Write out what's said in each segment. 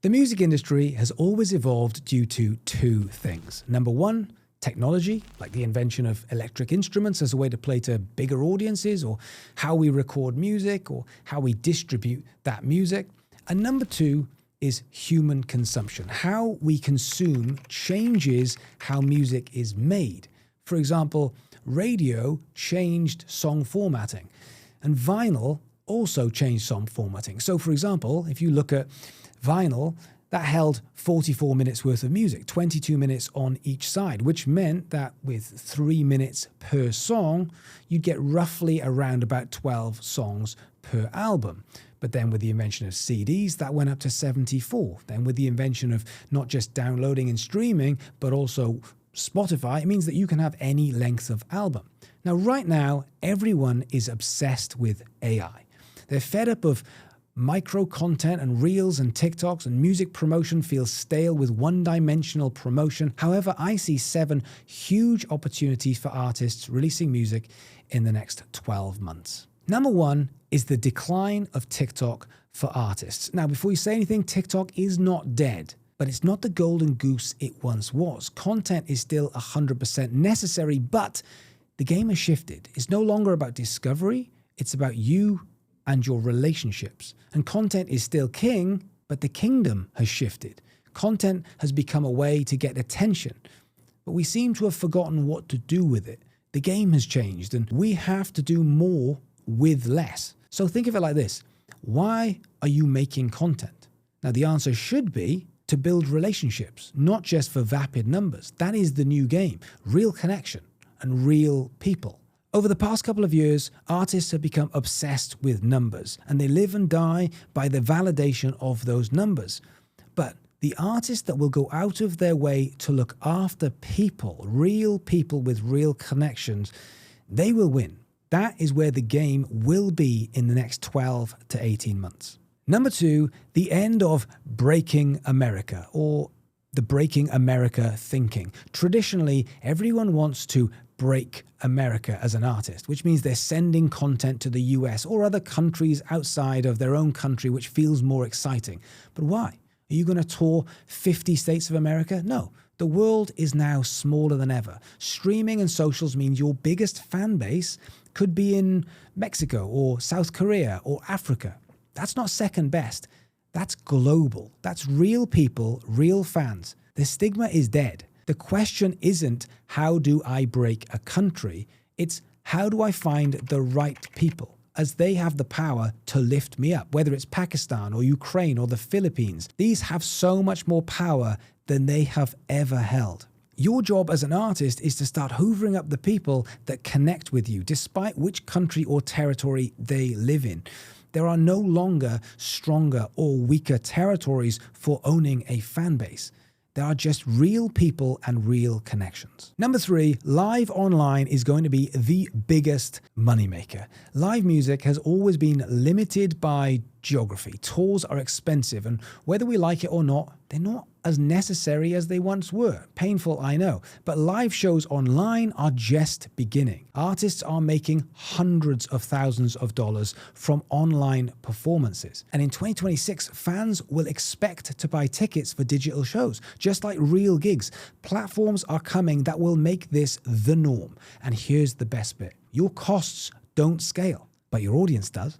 The music industry has always evolved due to two things. Number one, technology, like the invention of electric instruments as a way to play to bigger audiences, or how we record music, or how we distribute that music. And number two is human consumption. How we consume changes how music is made. For example, radio changed song formatting, and vinyl also changed song formatting. So for example, if you look at vinyl, that held 44 minutes worth of music, 22 minutes on each side, which meant that with 3 minutes per song, you'd get roughly around about 12 songs per album. But then with the invention of CDs, that went up to 74. Then with the invention of not just downloading and streaming, but also Spotify, it means that you can have any length of album. Now, right now, everyone is obsessed with AI. They're fed up of micro content and reels and TikToks, and music promotion feels stale with one-dimensional promotion. However, I see 7 huge opportunities for artists releasing music in the next 12 months. Number one is the decline of TikTok for artists. Now, before you say anything, TikTok is not dead, but it's not the golden goose it once was. Content is still 100% necessary, but the game has shifted. It's no longer about discovery, it's about you and your relationships. And content is still king, but the kingdom has shifted. Content has become a way to get attention, but we seem to have forgotten what to do with it. The game has changed, and we have to do more with less. So think of it like this. Why are you making content? Now, the answer should be to build relationships, not just for vapid numbers. That is the new game, real connection and real people. Over the past couple of years, artists have become obsessed with numbers, and they live and die by the validation of those numbers. But the artists that will go out of their way to look after people, real people with real connections, they will win. That is where the game will be in the next 12 to 18 months. Number two, the end of breaking America, or the breaking America thinking. Traditionally, everyone wants to break America as an artist, which means they're sending content to the US or other countries outside of their own country, which feels more exciting. But why? Are you going to tour 50 states of America? No. The world is now smaller than ever. Streaming and socials means your biggest fan base could be in Mexico or South Korea or Africa. That's not second best. That's global. That's real people, real fans. The stigma is dead. The question isn't, how do I break a country? It's, how do I find the right people, as they have the power to lift me up, whether it's Pakistan or Ukraine or the Philippines. These have so much more power than they have ever held. Your job as an artist is to start hoovering up the people that connect with you, despite which country or territory they live in. There are no longer stronger or weaker territories for owning a fan base. There are just real people and real connections. Number three, live online is going to be the biggest moneymaker. Live music has always been limited by geography. Tours are expensive, and whether we like it or not, they're not as necessary as they once were. Painful, I know, but live shows online are just beginning. Artists are making hundreds of thousands of dollars from online performances. And in 2026, fans will expect to buy tickets for digital shows, just like real gigs. Platforms are coming that will make this the norm. And here's the best bit. Your costs don't scale, but your audience does.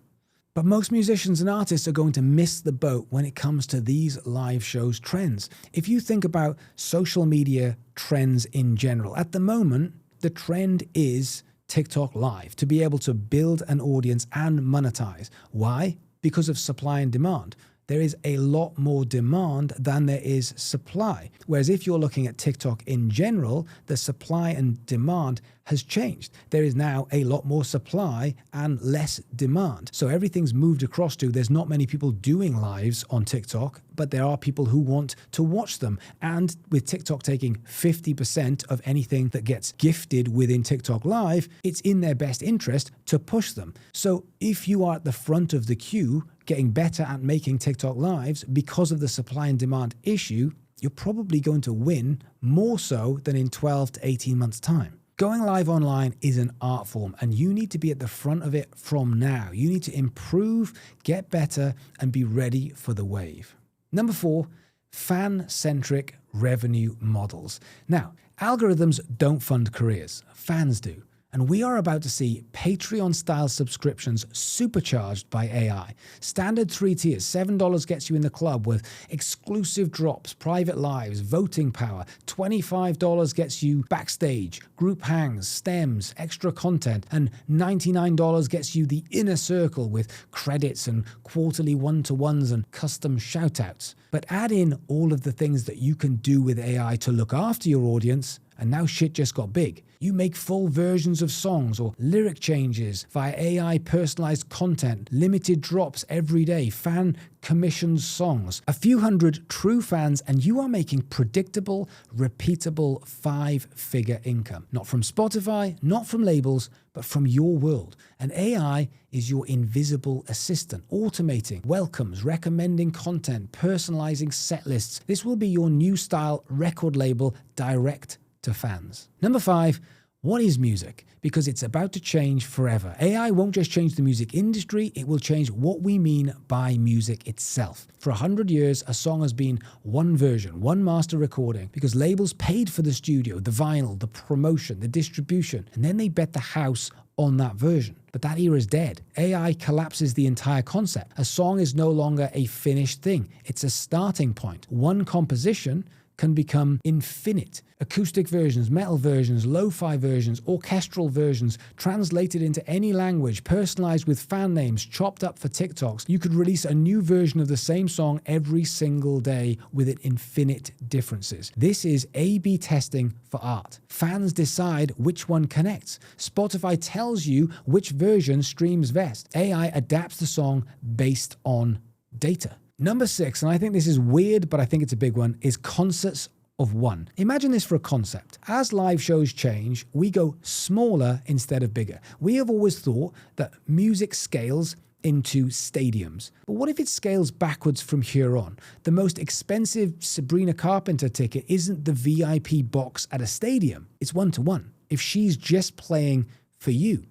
But most musicians and artists are going to miss the boat when it comes to these live shows trends. If you think about social media trends in general, at the moment, the trend is TikTok Live, to be able to build an audience and monetize. Why? Because of supply and demand. There is a lot more demand than there is supply. Whereas if you're looking at TikTok in general, the supply and demand has changed. There is now a lot more supply and less demand. So everything's moved across to, there's not many people doing lives on TikTok, but there are people who want to watch them. And with TikTok taking 50% of anything that gets gifted within TikTok Live, it's in their best interest to push them. So if you are at the front of the queue, getting better at making TikTok Lives because of the supply and demand issue, you're probably going to win more so than in 12 to 18 months' time. Going live online is an art form, and you need to be at the front of it from now. You need to improve, get better, and be ready for the wave. Number 4, fan-centric revenue models. Now, algorithms don't fund careers, fans do. And we are about to see Patreon-style subscriptions supercharged by AI. Standard 3 tiers, $7 gets you in the club with exclusive drops, private lives, voting power. $25 gets you backstage, group hangs, stems, extra content. And $99 gets you the inner circle with credits and quarterly one-to-ones and custom shoutouts. But add in all of the things that you can do with AI to look after your audience, and now shit just got big. You make full versions of songs or lyric changes via AI personalized content, limited drops every day, fan commissioned songs, a few hundred true fans, and you are making predictable, repeatable 5-figure income. Not from Spotify, not from labels, but from your world. And AI is your invisible assistant, automating welcomes, recommending content, personalizing set lists. This will be your new style record label direct to fans. Number 5, what is music? Because it's about to change forever. AI won't just change the music industry, it will change what we mean by music itself. For 100 years, a song has been one version, one master recording, because labels paid for the studio, the vinyl, the promotion, the distribution, and then they bet the house on that version. But that era is dead. AI collapses the entire concept. A song is no longer a finished thing. It's a starting point. One composition can become infinite. Acoustic versions, metal versions, lo-fi versions, orchestral versions, translated into any language, personalized with fan names, chopped up for TikToks. You could release a new version of the same song every single day with infinite differences. This is A/B testing for art. Fans decide which one connects. Spotify tells you which version streams best. AI adapts the song based on data. Number 6, and I think this is weird, but I think it's a big one, is concerts of one. Imagine this for a concept. As live shows change, we go smaller instead of bigger. We have always thought that music scales into stadiums. But what if it scales backwards from here on? The most expensive Sabrina Carpenter ticket isn't the VIP box at a stadium. It's one-to-one. If she's just playing for you.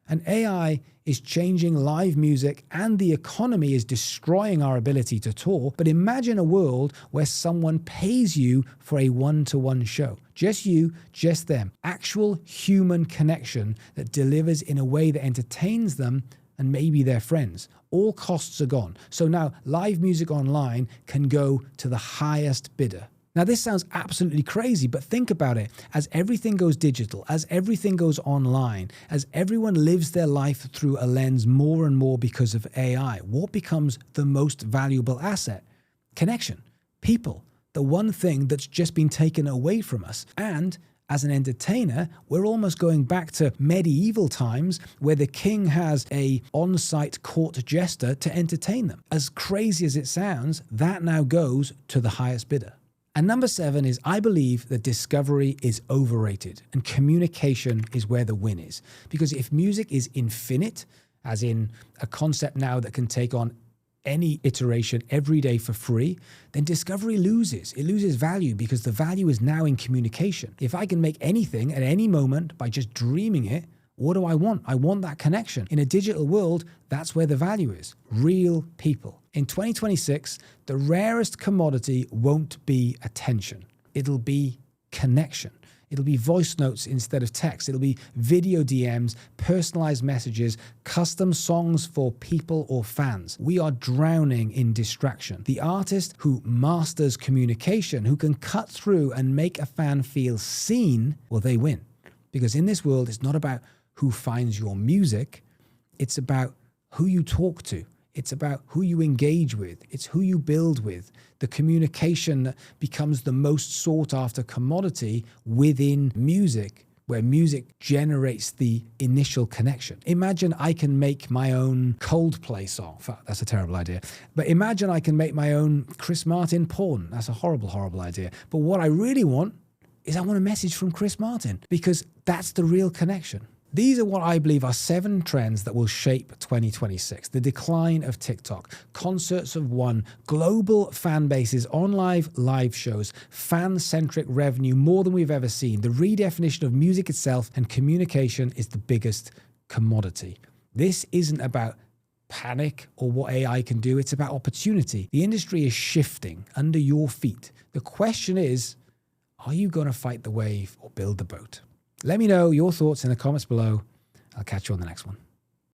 And AI is changing live music and the economy is destroying our ability to tour. But imagine a world where someone pays you for a one-to-one show. Just you, just them. Actual human connection that delivers in a way that entertains them and maybe their friends. All costs are gone. So now live music online can go to the highest bidder. Now, this sounds absolutely crazy, but think about it. As everything goes digital, as everything goes online, as everyone lives their life through a lens more and more because of AI, what becomes the most valuable asset? Connection. People. The one thing that's just been taken away from us. And as an entertainer, we're almost going back to medieval times where the king has an on-site court jester to entertain them. As crazy as it sounds, that now goes to the highest bidder. And number 7 is, I believe that discovery is overrated and communication is where the win is. Because if music is infinite, as in a concept now that can take on any iteration every day for free, then discovery loses. It loses value because the value is now in communication. If I can make anything at any moment by just dreaming it, what do I want? I want that connection. In a digital world, that's where the value is. Real people. In 2026, the rarest commodity won't be attention. It'll be connection. It'll be voice notes instead of text. It'll be video DMs, personalized messages, custom songs for people or fans. We are drowning in distraction. The artist who masters communication, who can cut through and make a fan feel seen, well, they win. Because in this world, it's not about who finds your music. It's about who you talk to. It's about who you engage with. It's who you build with. The communication that becomes the most sought after commodity within music, where music generates the initial connection. Imagine I can make my own Coldplay song. Fuck, that's a terrible idea. But imagine I can make my own Chris Martin porn. That's a horrible, horrible idea. But what I really want is I want a message from Chris Martin, because that's the real connection. These are what I believe are 7 trends that will shape 2026. The decline of TikTok, concerts of one, global fan bases, live shows, fan-centric revenue more than we've ever seen. The redefinition of music itself, and communication is the biggest commodity. This isn't about panic or what AI can do. It's about opportunity. The industry is shifting under your feet. The question is, are you going to fight the wave or build the boat? Let me know your thoughts in the comments below. I'll catch you on the next one.